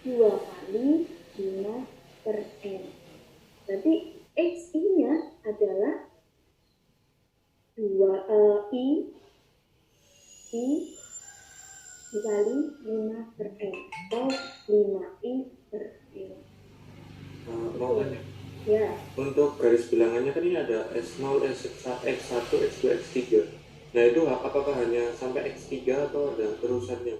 2 kali 5 per N. Berarti XI-nya adalah 2 I dikali 5 per N atau 5I per N. Mau tanya? Ya. Untuk garis bilangannya kan ini ada S0, S1, X2, X3. Nah itu apakah hanya sampai X3 atau ada terusannya?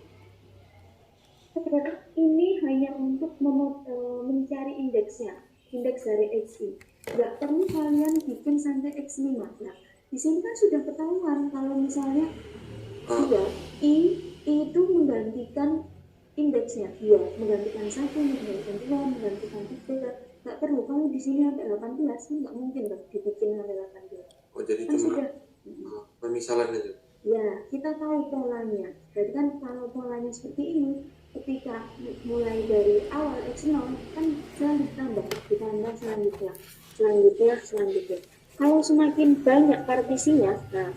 Ini hanya untuk mencari indeksnya, indeks dari XI. Nggak perlu kalian bikin sampai X5. Nah, di sini kan sudah ketahuan kalau misalnya I itu menggantikan indeksnya 2, menggantikan 1, menggantikan 2, menggantikan 3. Nggak perlu, kalau di sini ada 18, nggak mungkin dibikin ada 18. Oh jadi kan cuma sudah pemisalan aja? Ya, kita tahu polanya. Jadi kan kalau polanya seperti ini, ketika mulai dari awal X0 kan selalu ditambah selanjutnya. Kalau semakin banyak partisinya, nah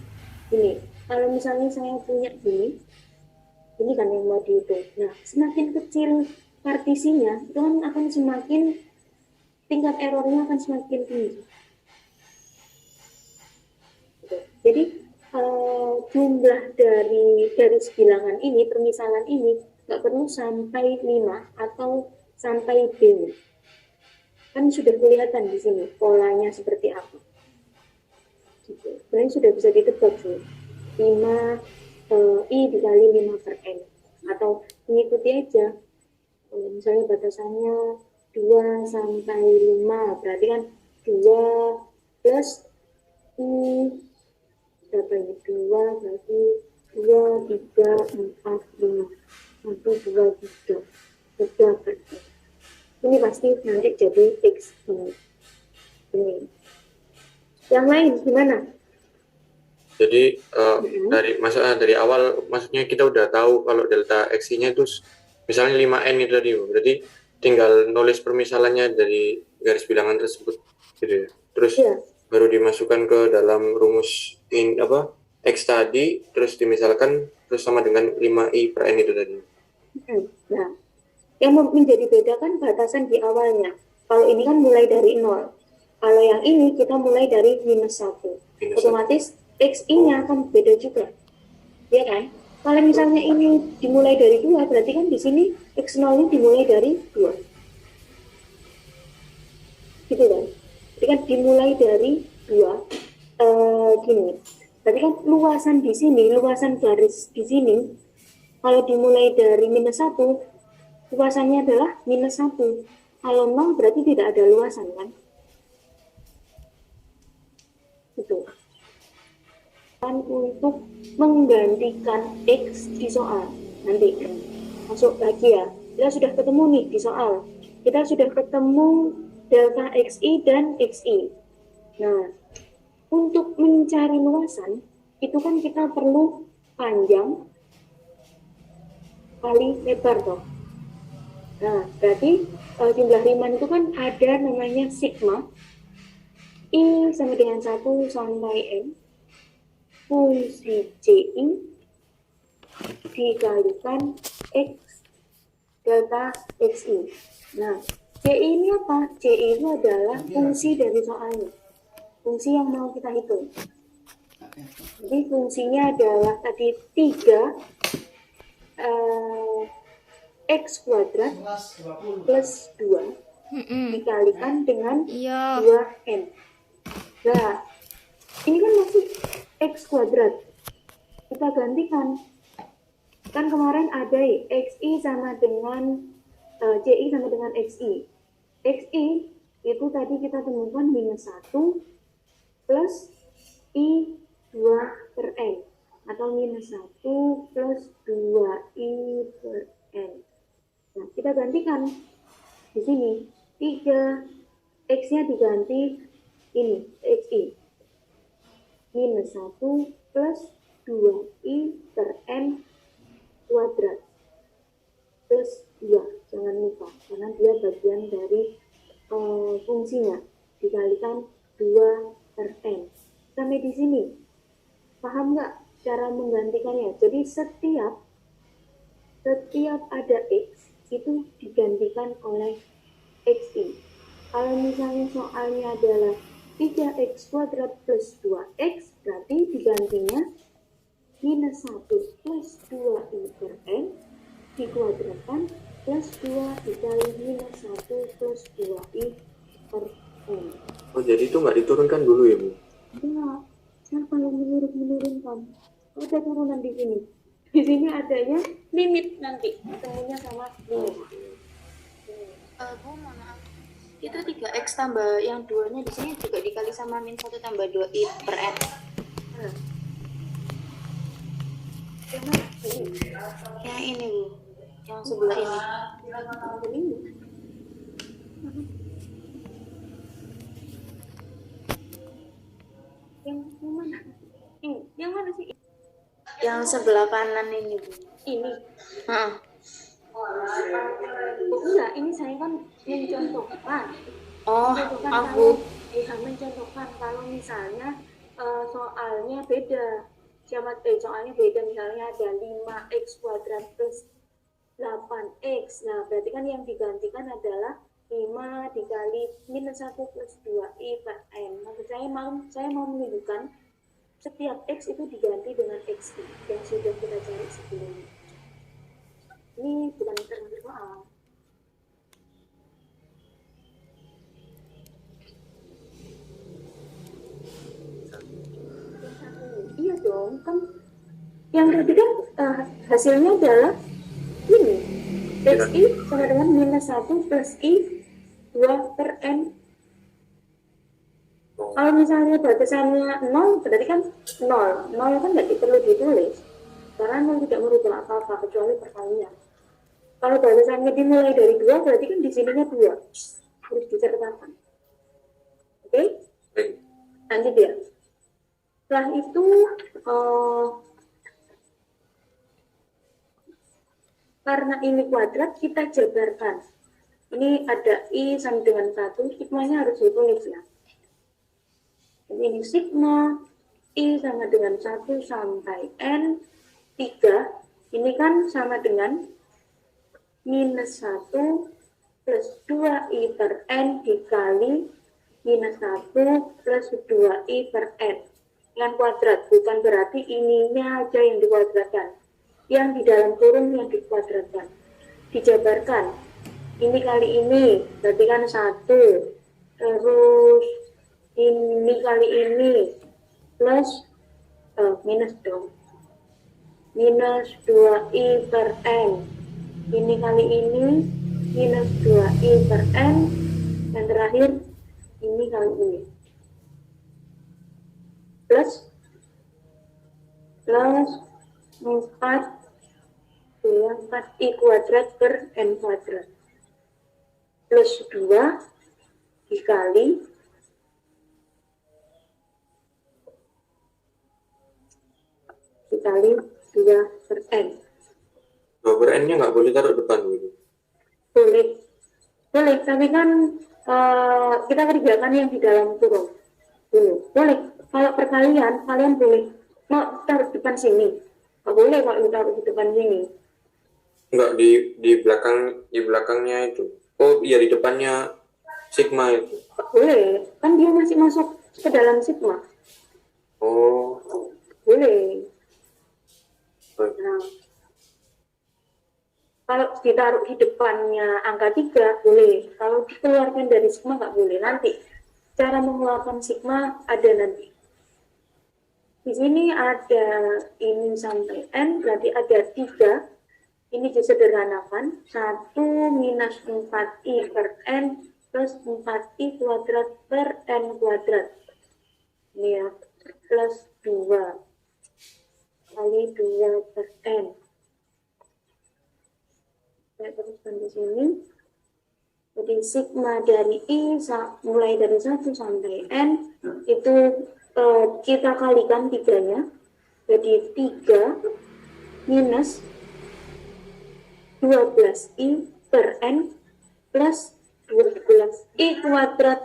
ini, kalau misalnya saya punya ini kan yang mau dihitung. Nah, semakin kecil partisinya, itu kan akan semakin tingkat errornya akan semakin tinggi. Jadi jumlah dari garis bilangan ini, permisalan ini, nggak perlu sampai 5 atau sampai B. Kan sudah kelihatan di sini polanya seperti apa. Sebenarnya sudah bisa ditebak sih. 5 I dikali 5 per N. Atau mengikuti aja. Misalnya batasannya 2 sampai 5. Berarti kan 2 plus I berapa ini? 2 berarti 2, 3, 4, 5 1, 2, 3 per N. Ini pasti nanti jadi X ini. Yang lain gimana? Jadi dari awal maksudnya kita udah tahu kalau delta X-nya itu misalnya 5N itu tadi, berarti tinggal nulis permisalannya dari garis bilangan tersebut gitu ya. Terus baru dimasukkan ke dalam rumus X tadi, terus dimisalkan terus sama dengan 5I per N itu tadi. Nah, yang menjadi beda kan batasan di awalnya. Kalau ini kan mulai dari 0. Kalau yang ini kita mulai dari minus 1. Otomatis XI-nya akan beda juga. Ya kan? Kalau misalnya ini dimulai dari 2, berarti kan di sini X0 ini dimulai dari 2. Gitu kan? Jadi kan dimulai dari 2. Gini. Berarti kan luasan di sini, luasan garis di sini, kalau dimulai dari minus 1, luasannya adalah minus 1. Kalau 0 berarti tidak ada luasan kan? Itu. Dan untuk menggantikan X di soal. Nanti masuk lagi ya. Kita sudah ketemu nih di soal. Kita sudah ketemu delta XI dan XI. Nah, untuk mencari luasan, itu kan kita perlu panjang kali lebar toh. Nah, berarti jumlah Riemann itu kan ada namanya sigma I sama dengan 1 sampai N fungsi CI dikalikan X delta XI. Nah, CI ini apa? CI itu adalah fungsi dari soalnya. Fungsi yang mau kita hitung. Jadi fungsinya adalah tadi 3 X kuadrat plus 2 dikalikan dengan 2N. Nah, ini kan masih X kuadrat. Kita gantikan. Kan kemarin ada XI sama dengan CI sama dengan XI. XI itu tadi kita temukan minus 1 plus I 2 per N. Atau minus 1 plus 2I per N. Nah, kita gantikan di sini 3 X-nya diganti ini XI minus 1 plus 2I per N kuadrat plus 2, jangan lupa karena dia bagian dari fungsinya dikalikan 2 per N. Sampai di sini paham nggak cara menggantikannya? Jadi setiap ada X itu diganti digantikan oleh XI. Kalau misalnya soalnya adalah 3x kuadrat plus 2x, berarti digantinya minus 1 plus 2i per n dikuadratkan plus 2 dikali minus 1 plus 2i per n. Oh, jadi itu nggak diturunkan dulu ya, Bu? Enggak, siapa yang menurunkan? Ada turunan di sini. Di sini adanya limit nanti, ketemunya sama limit. Bu, mohon maaf. Itu 3x tambah yang duanya di sini juga dikali sama min 1 tambah 2i per n. Nah, yang mana? Yang ini, Bu. Yang sebelah ini. Ini. Yang mana? Yang mana sih? Yang sebelah kanan ini, Bu. Ini. Heeh. Oh enggak, ini saya kan mencontohkan. Oh, Mencontohkan aku. mencontohkan kalau misalnya soalnya beda. Soalnya beda, misalnya ada 5x kuadrat plus 8x. Nah, berarti kan yang digantikan adalah 5 dikali minus 1 plus 2i per n. Maksud saya mau menunjukkan setiap x itu diganti dengan xi yang sudah kita cari sebelumnya. Ini bukan termasuk soal. Iya dong, kan yang tadi kan hasilnya adalah ini xi sama dengan minus 1 plus i 2 per n. Kalau misalnya batasannya 0, berarti kan 0 kan nggak perlu ditulis karena 0 tidak merubah apa-apa kecuali perkalian. Kalau batasannya dimulai dari 2, berarti kan di sininya 2 harus disertakan. Oke? Lanjut ya. Setelah itu karena ini kuadrat, kita jabarkan. Ini ada I sama dengan 1, sigmanya harus ditulis ya. Jadi ini sigma I sama dengan 1 sampai N 3, ini kan sama dengan minus 1 plus 2i per n dikali minus 1 plus 2i per n dengan kuadrat, bukan berarti ininya aja yang dikuadratkan, yang di dalam kurung yang dikuadratkan, dijabarkan ini kali ini berarti kan 1, terus ini kali ini plus minus dong, minus 2i per n, ini kali ini minus 2i per n, dan terakhir ini kali ini plus 4i kuadrat per n kuadrat plus 2 dikali dikali 2 per n. 2 per n-nya nggak boleh taruh depan gitu. Boleh, tapi kan kita kerjakan yang di dalam kurung dulu. Boleh, kalau perkalian kalian boleh mau taruh depan sini. Nggak boleh kalau taruh di depan sini. Enggak, di belakangnya itu. Oh iya, di depannya sigma itu. Boleh, kan dia masih masuk ke dalam sigma. Oh, Boleh. baik. Nah, kalau ditaruh di depannya angka 3 boleh. Kalau dikeluarkan dari sigma nggak boleh. Nanti cara mengeluarkan sigma ada nanti. Di sini ada ini sampai n, berarti ada 3. Ini disederhanakan. 1 minus 4i per n plus 4i kuadrat per n kuadrat. Ini ya, plus 2 kali 2 per n. Saya teruskan di sini. Jadi sigma dari I mulai dari 1 sampai N itu kita kalikan 3-nya. Jadi 3 minus 12i per N plus 12i kuadrat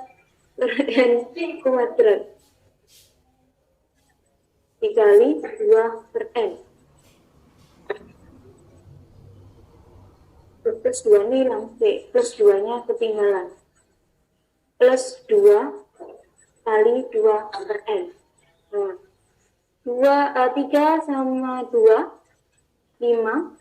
per N kuadrat dikali 2 per N. plus 2 ini hilang, plus 2 nya ketinggalan, plus 2 kali 2 per N. Nah, 3 sama 2, 5,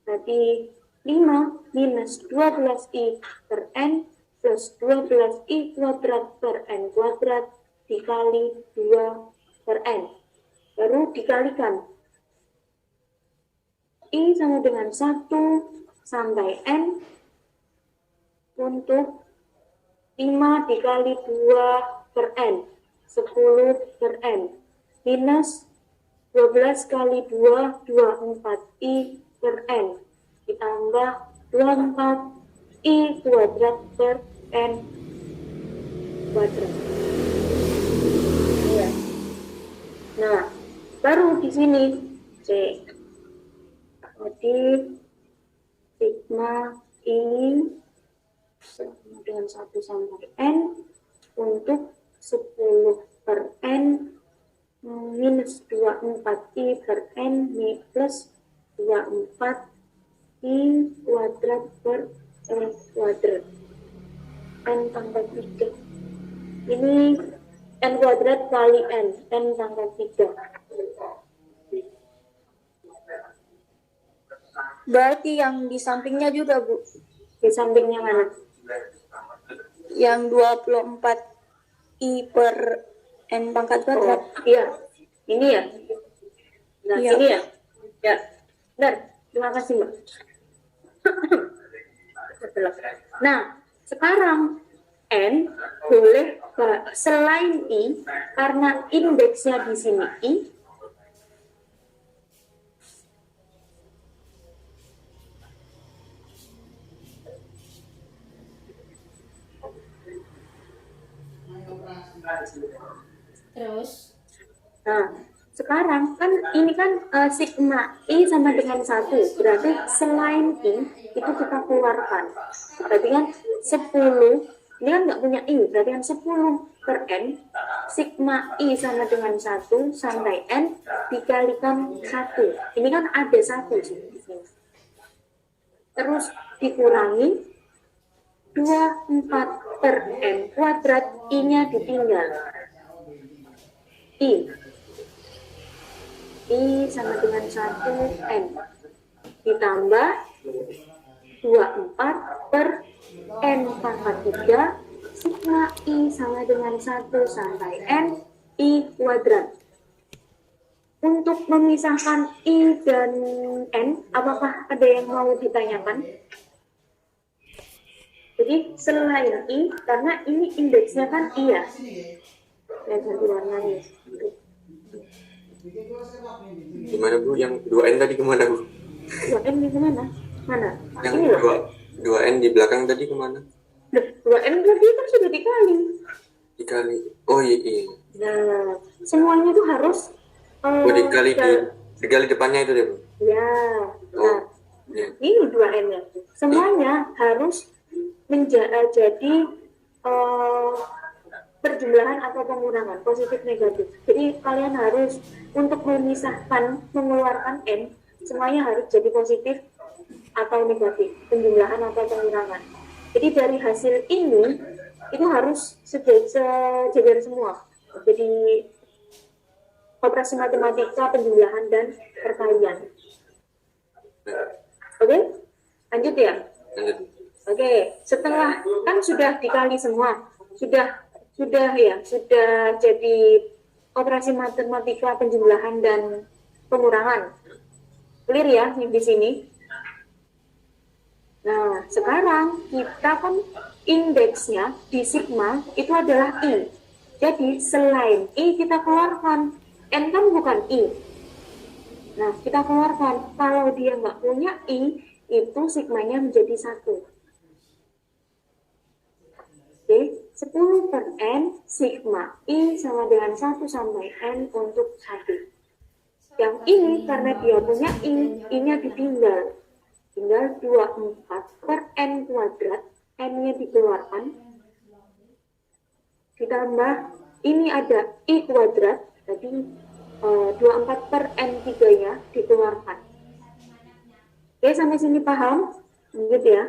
berarti 5 minus 12i per N plus 12i kuadrat per N kuadrat dikali 2 per N. Baru dikalikan. I sama dengan 1 sampai N untuk 5 dikali 2 per N, 10 per N, minus 12 kali 2, 24i per N, ditambah 24i kuadrat per N kuadrat. Ya. Nah, baru di sini C. Jadi sigma I sama dengan 1 sampai N untuk 10 per N minus 24i per N plus 24i kuadrat per N kuadrat. N pangkat 3. Ini N kuadrat kali N pangkat 3. Berarti yang di sampingnya juga, Bu. Di sampingnya mana? Yang 24i per N pangkat kuadrat. Iya. Ini ya? Nah, Iya. ini ya? Ya. Benar. Terima kasih, Mbak. Nah, sekarang N boleh selain I, karena indeksnya di sini I, Terus nah, sekarang kan ini kan sigma I sama dengan 1, berarti selain I itu kita keluarkan. Berarti kan 10, ini kan nggak punya I, berarti kan 10 per N, sigma I sama dengan 1 sampai N dikalikan 1. Ini kan ada 1 sih di sini. Terus dikurangi 24 per N kuadrat, I-nya ditinggal. I sama dengan 1 N ditambah 24 per N pangkat 3 sigma I sama dengan 1 sampai N I kuadrat. Untuk memisahkan I dan N, apakah ada yang mau ditanyakan? Jadi selain I, karena ini indeksnya kan I ya. Lihat ganti warnanya. Gimana Bu? Yang 2N tadi kemana Bu? 2N di mana? Mana? Yang Ini loh. 2N di belakang tadi kemana? 2N berarti kan sudah dikali. Dikali. Oh iya. Nah, semuanya tuh harus Oh dikali depannya itu deh Bu. Ya. Nah, Iya. ini 2N-nya. Semuanya harus jadi perjumlahan atau pengurangan, positif negatif. Jadi kalian harus untuk memisahkan, mengeluarkan N, semuanya harus jadi positif atau negatif, penjumlahan atau pengurangan. Jadi dari hasil ini itu harus sejajar semua. Jadi operasi matematika, penjumlahan dan perkalian. Oke, lanjut ya. Lanjut. Oke, setelah kan sudah dikali semua, sudah jadi operasi matematika, penjumlahan dan pengurangan. Clear ya di sini? Nah, sekarang kita kan indeksnya di sigma itu adalah I. Jadi selain I kita keluarkan. N kan bukan I. Nah, kita keluarkan. Kalau dia nggak punya I, itu sigmanya menjadi 1. Oke, 10 per N sigma I sama dengan 1 sampai N untuk 1. Yang ini karena dia punya I-nya ditinggal. Tinggal 24 per N kuadrat, N-nya dikeluarkan. Ditambah, ini ada I kuadrat, jadi 24 per N3-nya dikeluarkan. Oke, sampai sini paham? Lanjut ya.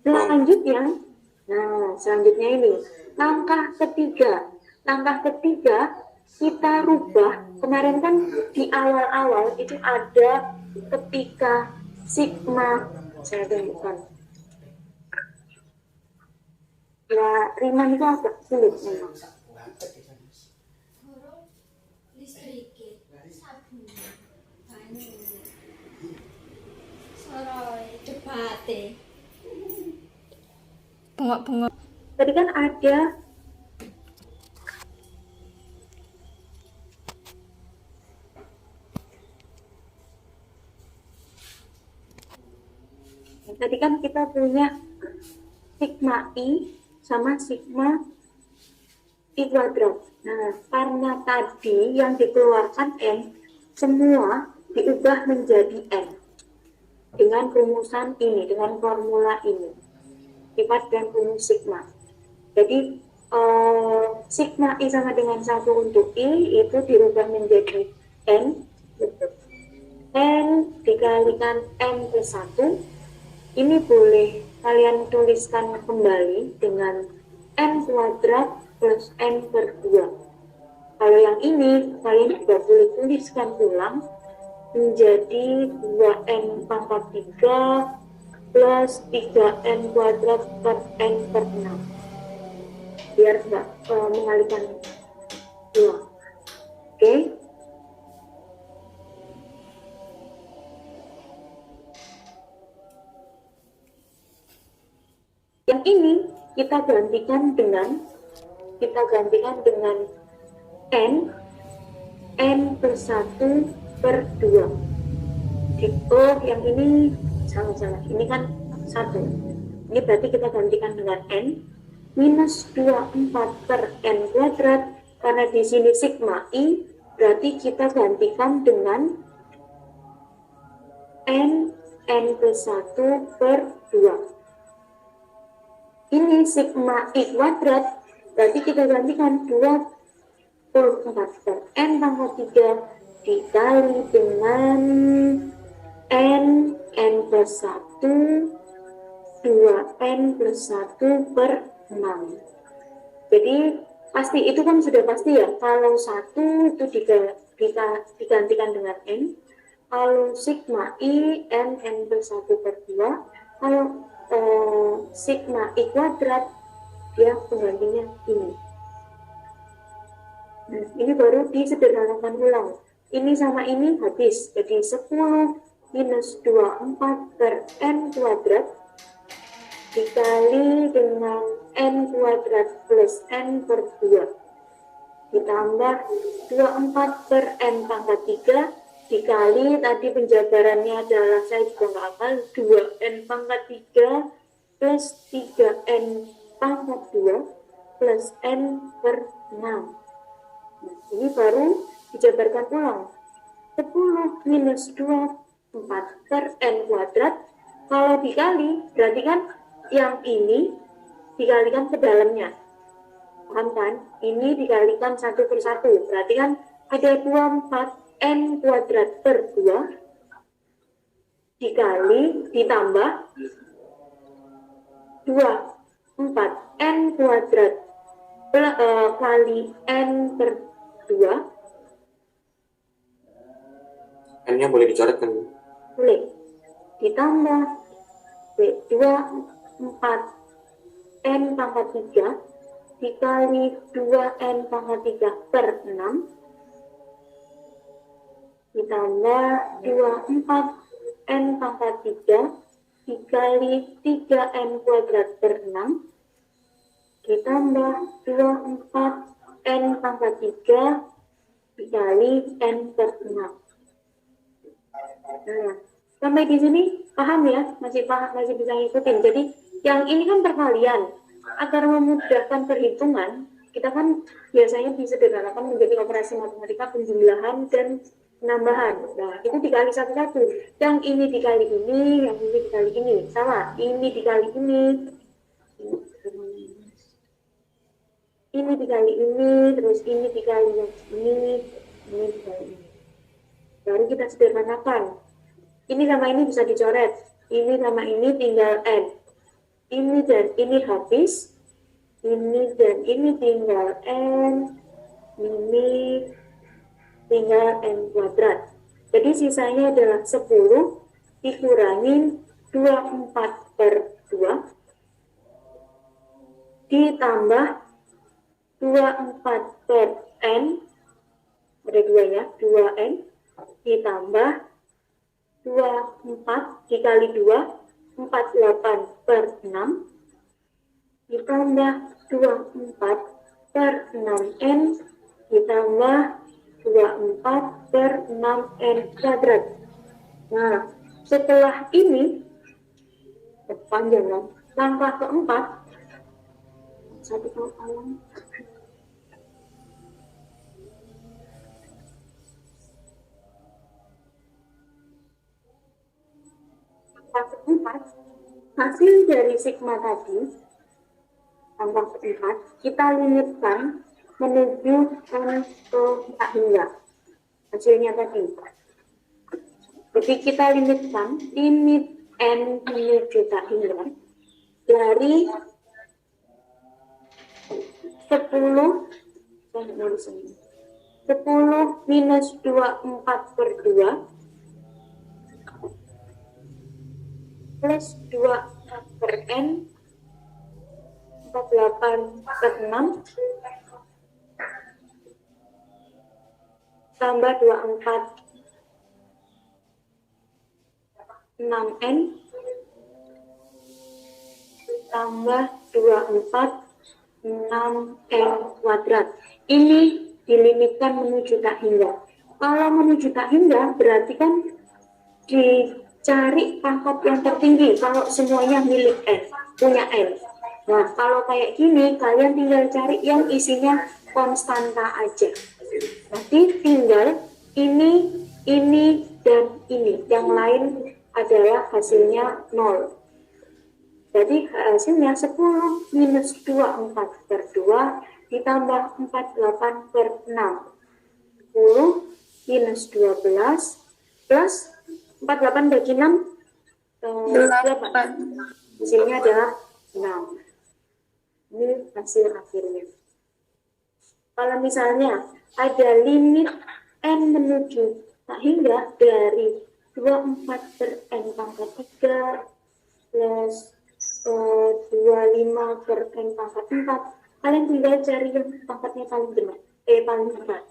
Selanjutnya, nah selanjutnya ini langkah ketiga. Langkah ketiga kita rubah. Kemarin kan di awal-awal itu ada ketika sigma, saya tunjukkan. Ya, Riman itu agak sulit memang. listrik sabun banyu soroi debate bengok-bengok. Tadi kan ada kita punya sigma I sama sigma I kuadrat. Nah, karena tadi yang dikeluarkan N semua diubah menjadi N dengan rumusan ini, dengan formula ini, sifat dan rumus sigma. Jadi sigma I sama dengan 1 untuk I itu dirubah menjadi N, N dikalikan N plus 1. Ini boleh kalian tuliskan kembali dengan N kuadrat plus N per 2. Kalau yang ini kalian juga boleh tuliskan ulang menjadi 2N pangkat 3 plus 3N kuadrat per N per 6, biar nggak mengalihkan ulang. Oke. Yang ini kita gantikan dengan N plus 1 per 2. Oh, yang ini salah. Ini kan 1. Ini berarti kita gantikan dengan N minus 24 per N kuadrat. Karena di sini sigma I, berarti kita gantikan dengan N plus 1 per 2. Ini sigma I kuadrat, berarti kita gantikan 24 per N pangkat 3 dikali dengan N plus 1, 2N plus 1 per 6. Jadi pasti, itu kan sudah pasti ya, kalau 1 itu digantikan dengan N, kalau sigma I, N plus 1 per 2, kalau sigma I kuadrat, dia penggantinya ini. Nah, ini baru disederhanakan ulang. Ini sama ini habis, jadi 10 minus 24 per N kuadrat dikali dengan N kuadrat plus N per 2 ditambah 24 per N pangkat 3 dikali, tadi penjabarannya adalah saya juga nggak hafal, 2N pangkat 3 plus 3N pangkat 2 plus N per 6. Nah, ini baru dijabarkan ulang. 10 minus 24 per N kuadrat, kalau dikali, berarti kan yang ini dikalikan ke dalamnya. Paham kan? Ini dikalikan 1 per 1, berarti kan ada 24 N kuadrat per 2 dikali ditambah 24 N kuadrat kali N per 2. N-nya boleh dicoret kan? Boleh. Ditambah 24 N pangkat 3 dikali 2N pangkat 3 per 6 ditambah 24 N pangkat 3 dikali 3N kuadrat per 6 ditambah 24 N pangkat 3 dikali N per 6. Nah, sampai di sini paham ya? Masih bisa ngikutin. Jadi yang ini kan perkalian. Agar memudahkan perhitungan, kita kan biasanya disederhanakan menjadi operasi matematika penjumlahan dan penambahan. Nah, itu dikali satu-satu. Yang ini dikali ini, yang ini dikali ini. Sama, ini dikali ini. Ini dikali ini, terus ini dikali yang ini dikali ini. Baru kita sederhanakan. Ini sama ini bisa dicoret. Ini sama ini tinggal N. Ini dan ini habis. Ini dan ini tinggal N. Ini tinggal N kuadrat. Jadi sisanya adalah 10 dikurangin 24/2 ditambah 24/N, ada 2 ya, 2N ditambah 24 dikali 2, 48/6 ditambah 24/6N ditambah 24/6N kuadrat. Nah, setelah ini panjang kan? Langkah keempat, satu kawan. Langkah keempat, hasil dari sigma tadi, langkah keempat, kita limitkan menuju N ke tak hingga. Hasilnya tadi. Jadi kita limitkan limit N menuju tak hingga dari 10 minus 24/2 plus 24/N 48/6 tambah 24/6N tambah 24/6N kuadrat. Ini dilimitkan menuju tak hingga. Kalau menuju tak hingga berarti kan dicari pangkat yang tertinggi kalau semuanya milik N, punya N. Nah, kalau kayak gini kalian tinggal cari yang isinya konstanta aja. Nanti tinggal ini, dan ini. Yang lain adalah hasilnya 0. Jadi hasilnya 10 minus 24/2 ditambah 48/6. 10 minus 12 plus 48 bagi 6, 8. Hasilnya adalah 6. Ini hasil akhirnya. Kalau misalnya ada limit N menuju tak hingga dari 24/N pangkat 3 plus 25/N pangkat 4, kalian tinggal cari yang pangkatnya paling benar, paling berat.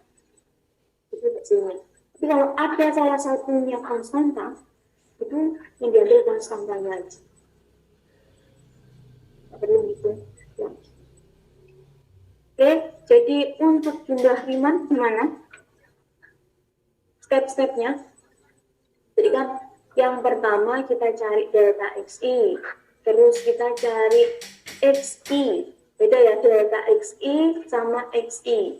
Itu hasilnya. Tapi kalau ada salah satunya konstanta, itu yang diambil konstantanya aja. Perlu gitu. Ya. Oke, jadi untuk jumlah Riemann gimana? Step-stepnya. Jadi kan yang pertama kita cari delta XI, terus kita cari XI. Beda ya, delta XI sama XI.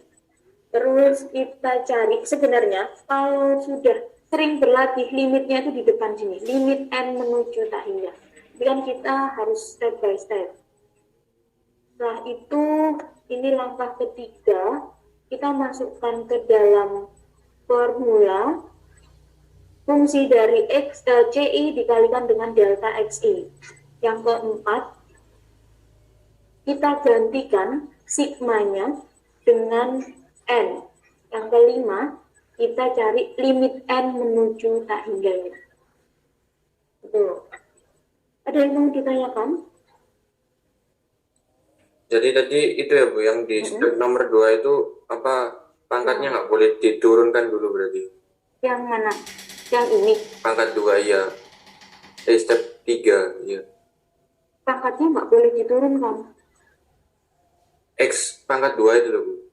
Terus kita cari, sebenarnya kalau sudah sering berlatih limitnya itu di depan sini, limit N menuju tak hingga. Jadi kan kita harus step by step. Setelah itu, ini langkah ketiga, kita masukkan ke dalam formula fungsi dari CI dikalikan dengan delta XI. Yang keempat, kita gantikan sigmanya dengan N. Yang kelima, kita cari limit N menuju tak hingganya. Betul. Ada yang mau ditanyakan? Jadi tadi itu ya Bu, yang di step nomor 2 itu apa, pangkatnya nggak boleh diturunkan dulu berarti? Yang mana? Yang ini? Pangkat 2 ya. Step 3 ya. Pangkatnya nggak boleh diturunkan. X pangkat 2 itu loh Bu.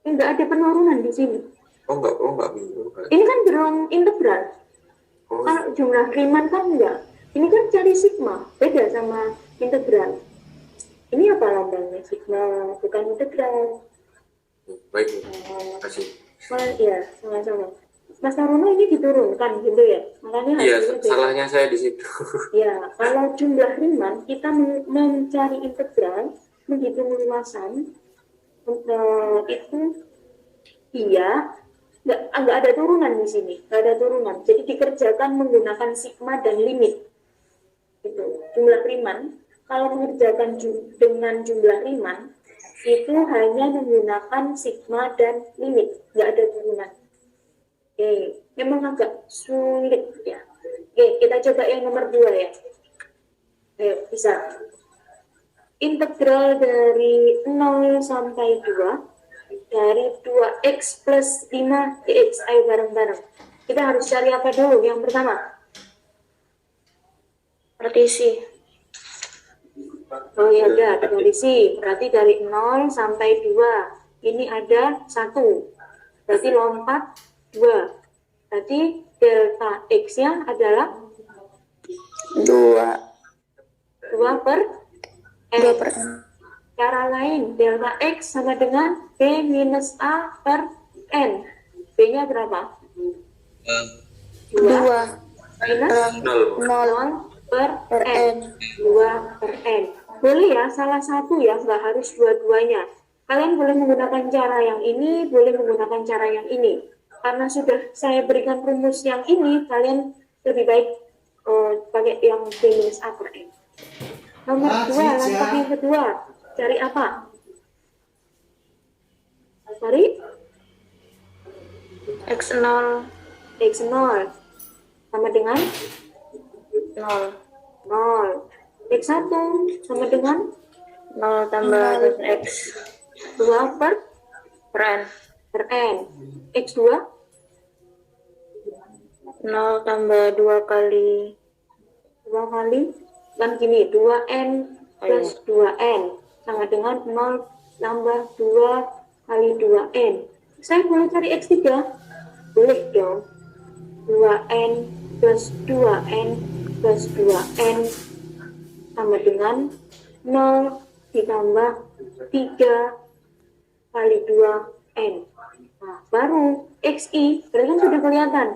Nggak ada penurunan di sini. Oh enggak. Ini kan belum integral. Oh, Kalau jumlah Riemann kan enggak. Ini kan cari sigma, beda sama integral. Ini apa lambangnya? Sigma, bukan integral. baik Bu. Terima kasih. Iya, sama-sama. Mas Taruno ini diturunkan gitu ya? Makanya Iya, hasilnya beda. salahnya saya di situ. Ya, kalau jumlah Riemann kita mencari integral, menghitung luasan, itu iya, nggak ada turunan di sini, nggak ada turunan. Jadi dikerjakan menggunakan sigma dan limit. Itu jumlah Riemann. Kalau mengerjakan dengan jumlah Riemann itu hanya menggunakan sigma dan limit, nggak ada turunan. Oke, memang agak sulit ya. Oke, kita coba yang nomor 2 ya. Ayo, bisa. Integral dari 0 sampai 2 dari 2x plus 5 dx. Ayo bareng-bareng. Kita harus cari apa dulu? Yang pertama, partisi. Oh ya udah, partisi. Berarti dari 0 sampai 2. Ini ada 1. Berarti lompat 2. Berarti delta x-nya adalah 2 per n. Cara lain, delta x sama dengan b minus a per n. B-nya berapa? 2 minus 0 per n. 2 per n. Boleh ya, salah satu ya, nggak harus dua-duanya. Kalian boleh menggunakan cara yang ini, boleh menggunakan cara yang ini. Karena sudah saya berikan rumus yang ini, kalian lebih baik pakai yang b minus a per n. Nomor 2, langkah yang kedua. Cari apa? Cari X0 x0 sama dengan 0 x1 sama dengan 0 tambah x 2 per n n. x2 0 tambah 2 kali kan gini, 2n plus 2n sama dengan 0 tambah 2 kali 2n. Saya boleh cari x3? Boleh dong. 2n plus 2n plus 2n sama dengan 0 ditambah 3 kali 2n. Nah, baru xi, berarti kan sudah kelihatan.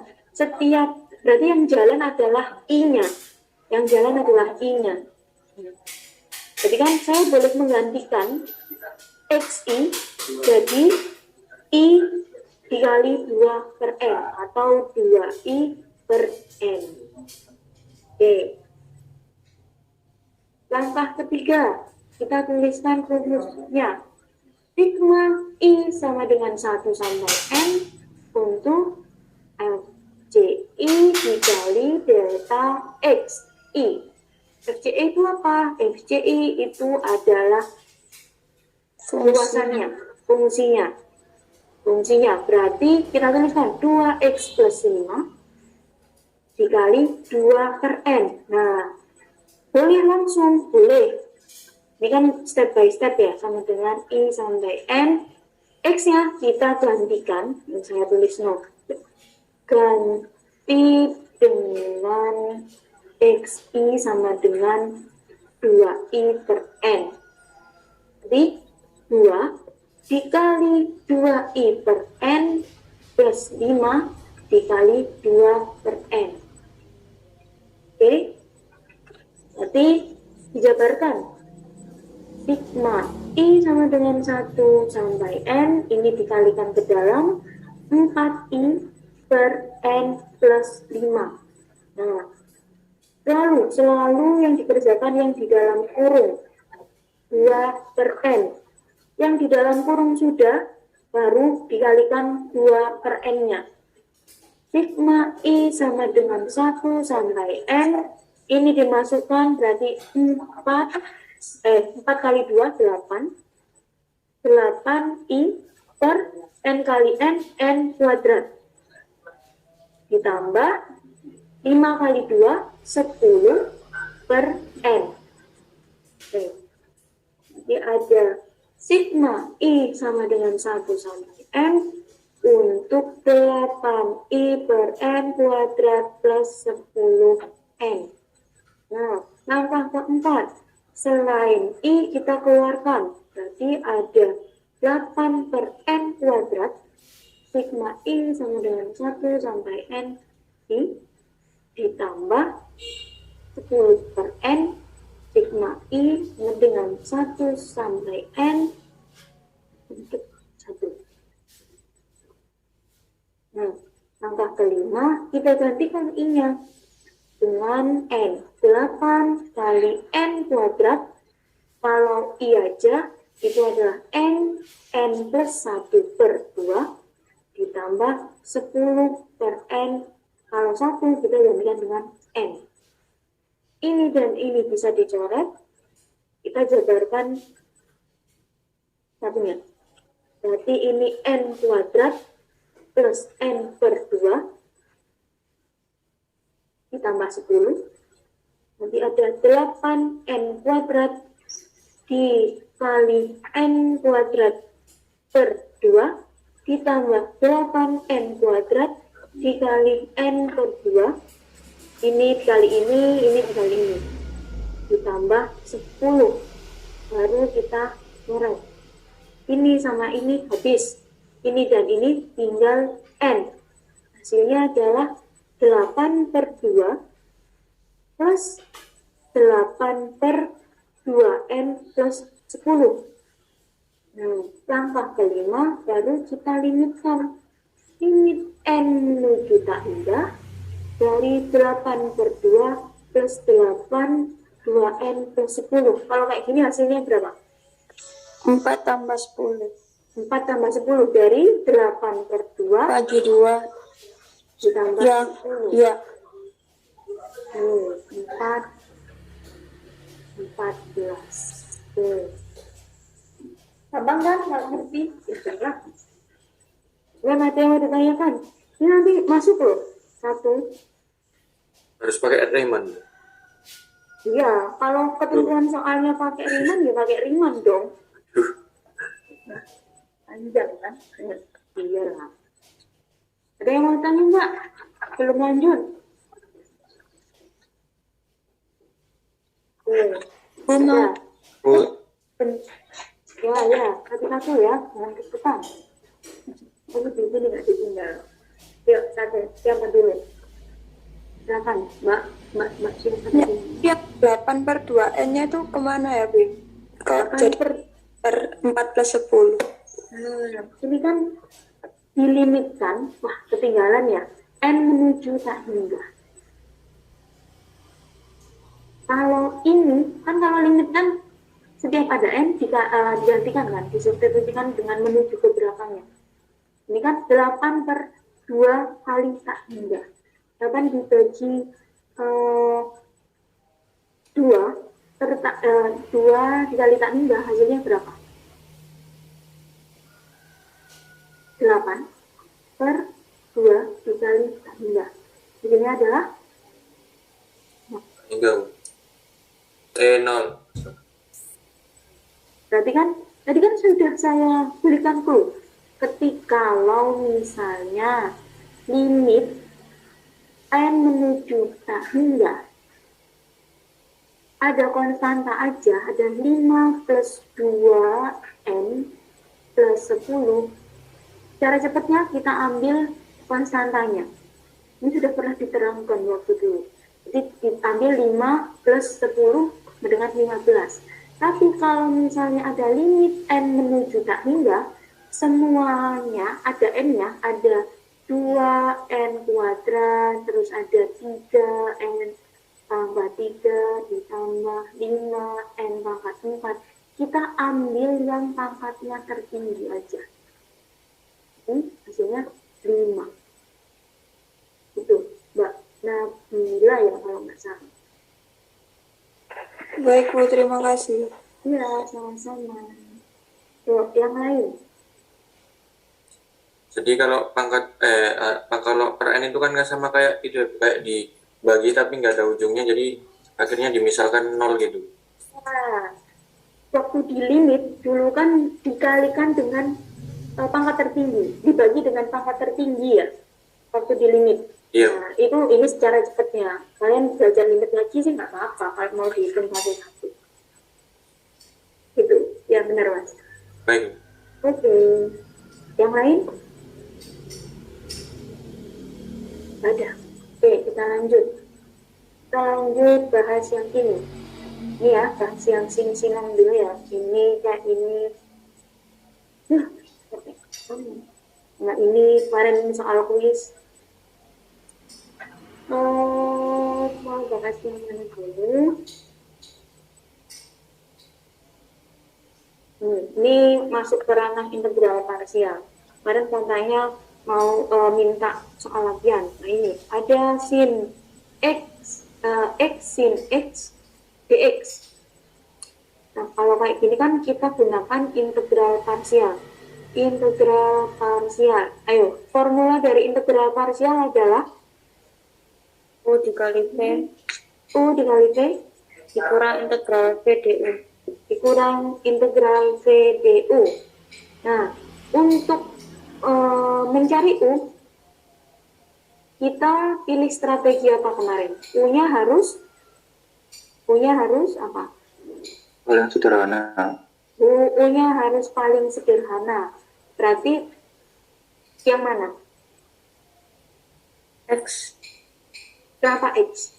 Berarti yang jalan adalah i-nya. Yang jalan adalah i-nya. Jadi kan saya boleh menggantikan xi jadi i dikali 2 per n atau 2i per n. Oke. Langkah ketiga, kita tuliskan rumusnya. Sigma i sama dengan 1 sampai n untuk FCI dikali delta xi. FCI itu apa? FCI itu adalah luasannya, fungsinya. Berarti kita tuliskan 2x plus 5 dikali 2 per n. Nah, boleh langsung, boleh. Ini kan step by step ya, sama dengan i sampai n. X-nya kita gantikan, yang saya tulis ganti dengan xi sama dengan 2i per n. Jadi 2 dikali 2i per n plus 5 dikali 2 per n. Oke, berarti dijabarkan. Sigma i sama dengan 1 sampai n, ini dikalikan ke dalam 4i per n plus 5. Nah, selalu yang dikerjakan yang di dalam kurung 2 per n. Yang di dalam kurung sudah, baru dikalikan 2 per n-nya. Sigma i sama dengan 1 sampai n, ini dimasukkan berarti 4 kali 2, 8. 8i per n kali n kuadrat. Ditambah 5 kali 2, 10 per n. Oke. Jadi ada sigma i sama dengan 1 sampai n untuk 8i per n kuadrat plus 10n. Nah, langkah keempat, selain i kita keluarkan, berarti ada 8 per n kuadrat, sigma i sama dengan 1 sampai n i, ditambah 10 per n, sigma i dengan 1 sampai n untuk 1. Nah, langkah kelima, kita gantikan I-nya dengan N. 8 kali N kuadrat, kalau I aja, itu adalah N plus 1 per 2, ditambah 10 per N. Kalau 1, kita gantikan dengan N. Ini dan ini bisa dicoret, kita jabarkan satunya. Berarti ini N kuadrat plus N per 2 ditambah 10. Nanti ada 8N kuadrat dikali N kuadrat per 2 ditambah 8N kuadrat dikali N per 2. Ini dikali ini dikali ini. Ditambah 10. Baru kita coret. Ini sama ini habis. Ini dan ini tinggal N. Hasilnya adalah 8 per 2 plus 8 per 2N plus 10. Nah, langkah kelima baru kita limitkan. Limit N menuju tak hingga dari 8 per 2 plus 8 2N plus 10. Kalau kayak gini hasilnya berapa? 4 tambah 10 4 tambah 10 dari 8 per 2 bagi 2 ditambah ya 10. ya 4 14. Abang kan nggak ngerti? Ya, nggak ada yang mau ditanyakan. Ini nanti masuk loh. 1. Harus pakai Riemann. Iya, kalau ketentuan soalnya pakai Riemann, ya pakai Riemann dong. Panjang kan? Iya lah. Ada yang mau tanya nggak? Belum lanjut. Bunga. Ya, satu-satu ya, jangan kesukaan. Aku di sini nggak ditinggal. Yuk, siapa dulu? Silakan, Mbak silakan. Ya, 8 per 2N-nya itu kemana ya, Bim? Kok jadi per 4 plus 10? Ini kan dilimitkan, wah ketinggalan ya, N menuju tak hingga. Kalau ini, kan kalau limit kan setiap ada N digantikan kan, disubstitusikan dengan menuju ke belakangnya. Ini kan 8 per 2 kali tak hingga. 8 dibagi 2 dikali tak hingga, hasilnya berapa? 8 per 2 dikali tak hingga. Hasilnya adalah Enggak. T0. berarti kan tadi kan sudah saya berikan clue. Ketika kalau misalnya limit N menuju tak hingga ada konstanta aja, ada 5 plus 2N plus 10. Cara cepatnya kita ambil konstantanya. Ini sudah pernah diterangkan waktu dulu. Jadi diambil 5 plus 10 dengan 15. Tapi kalau misalnya ada limit N menuju tak hingga, semuanya ada N-nya, ada 2N kuadrat, terus ada 3N tambah 3 ditambah 5N pangkat 4. Kita ambil yang pangkatnya tertinggi aja. Hasilnya 5. Itu Mbak Nabila ya kalau nggak salah. Baik, Bu, terima kasih. Iya, sama-sama. Tuh, yang lain. Jadi kalau kalau per N itu kan nggak sama kayak itu, kayak dibagi tapi nggak ada ujungnya, jadi akhirnya dimisalkan 0 gitu. Nah, waktu di limit dulu kan dikalikan dengan pangkat tertinggi, dibagi dengan pangkat tertinggi ya, waktu di limit. Iya. Nah, ini secara cepatnya. Kalian belajar limit lagi sih nggak apa-apa kalau mau dihitung satu-satu. Itu, ya benar Mas. Baik. Oke. Yang lain? Ada. Oke, kita lanjut. Kita lanjut bahas yang ini. Ini ya, bahas yang sing-sinong dulu ya. Ini kayak ini. Oke. Nah, ini kemarin soal kuis. Mau bahas yang mana dulu? Ini masuk ke ranah integral parsial. Kemarin contohnya mau minta soal latihan. Nah ini ada sin x sin x dx. Nah kalau kayak gini kan kita gunakan integral parsial. Integral parsial. Ayo, formula dari integral parsial adalah U dikali V dikurang integral V du dikurang integral V du. Nah, untuk mencari U, kita pilih strategi apa kemarin? U-nya harus apa? Paling sederhana. U-nya harus paling sederhana. Berarti yang mana? X. Kenapa X?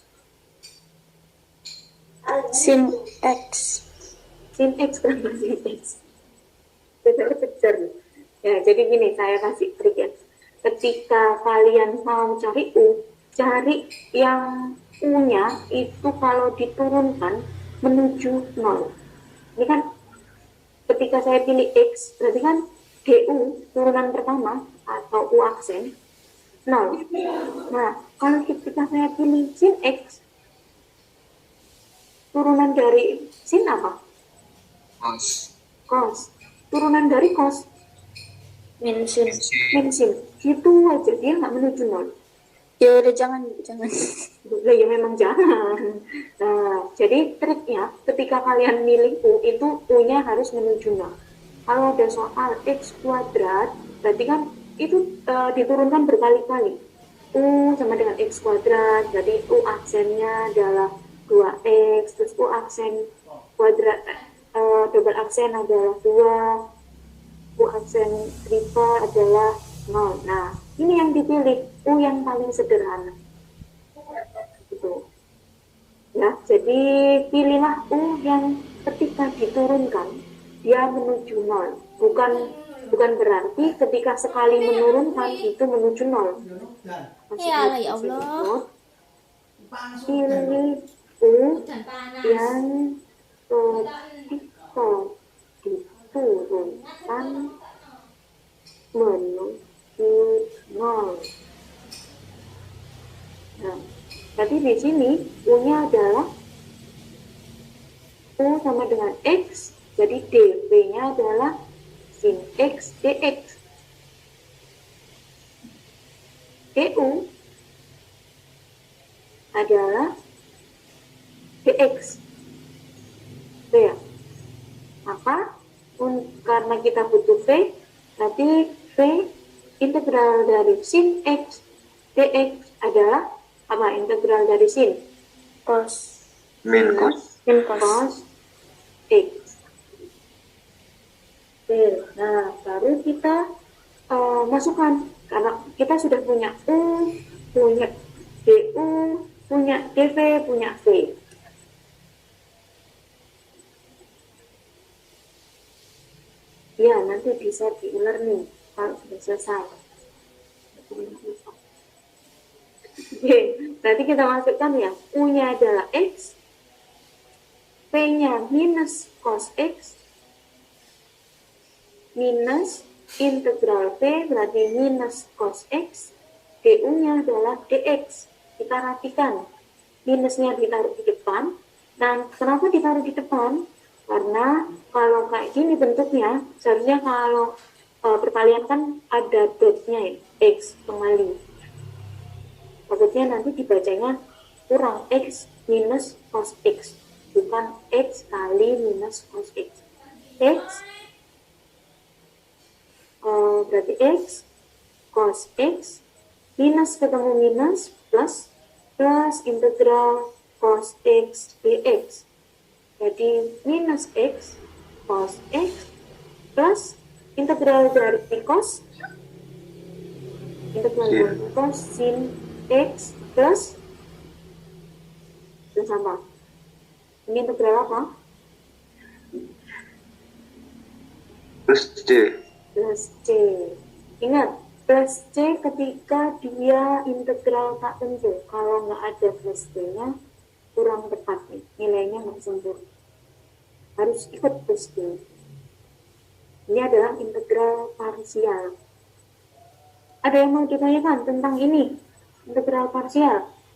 Sin X. Sin X, kenapa sin X? Kejar. Ya, jadi gini, saya kasih trik ya. Ketika kalian mau cari U, cari yang U-nya itu kalau diturunkan menuju 0. Ini kan ketika saya pilih X, berarti kan DU turunan pertama atau U aksen 0. Nah, kalau ketika saya pilih sin X, turunan dari sin apa? Cos. Turunan dari cos Min sin. min sin. Itu aja dia nggak menuju 0. Ya udah jangan. Lah ya memang jangan. Nah, jadi triknya ketika kalian milih U itu U-nya harus menuju 0. Kalau ada soal X kuadrat, berarti kan itu diturunkan berkali-kali. U sama dengan X kuadrat, jadi U aksennya adalah 2X, terus U aksen kuadrat double aksen adalah 2, U aksen triple adalah 0. Nah, ini yang dipilih, U yang paling sederhana. Gitu. Ya, jadi pilihlah U yang ketika diturunkan dia menuju 0. Bukan berarti ketika sekali menurunkan itu menuju 0. Ya Allah. Pilih U Dan panas. yang ketika diturunkan menuju 0. Nah, berarti di sini U-nya adalah U sama dengan X, jadi dv-nya adalah sin X dx. du adalah dx. Itu ya. Maka karena kita butuh V, berarti V integral dari sin X dx adalah apa? Integral dari sin Cos. Min cos. cos X. Oke, nah baru kita masukkan, karena kita sudah punya U, punya DU, punya DV, punya V. Ya, nanti bisa diulang nih kalau sudah selesai. Oke, berarti kita masukkan ya, U-nya adalah X, V-nya minus cos X, minus integral V berarti minus cos X, du-nya adalah dx. Kita rapikan, minusnya ditaruh di depan. Dan kenapa ditaruh di depan? Karena kalau kayak gini bentuknya, seharusnya kalau perkalian kan ada dotnya ya, X kembali. Takutnya nanti dibacanya kurang X minus cos X, bukan X kali minus cos X. X berarti X cos X minus ketemu minus plus integral cos X dx. Jadi minus X cos X plus integral dari cos sin X plus apa? Ini integral apa? Plus C. Plus C. Ingat, plus C ketika dia integral tak tentu. Kalau nggak ada plus C-nya, kurang tepat nih, nilainya nggak sempurna. Harus ikut plus C. Ini adalah integral parsial. Ada yang mau ditanyakan tentang ini? Integral parsial.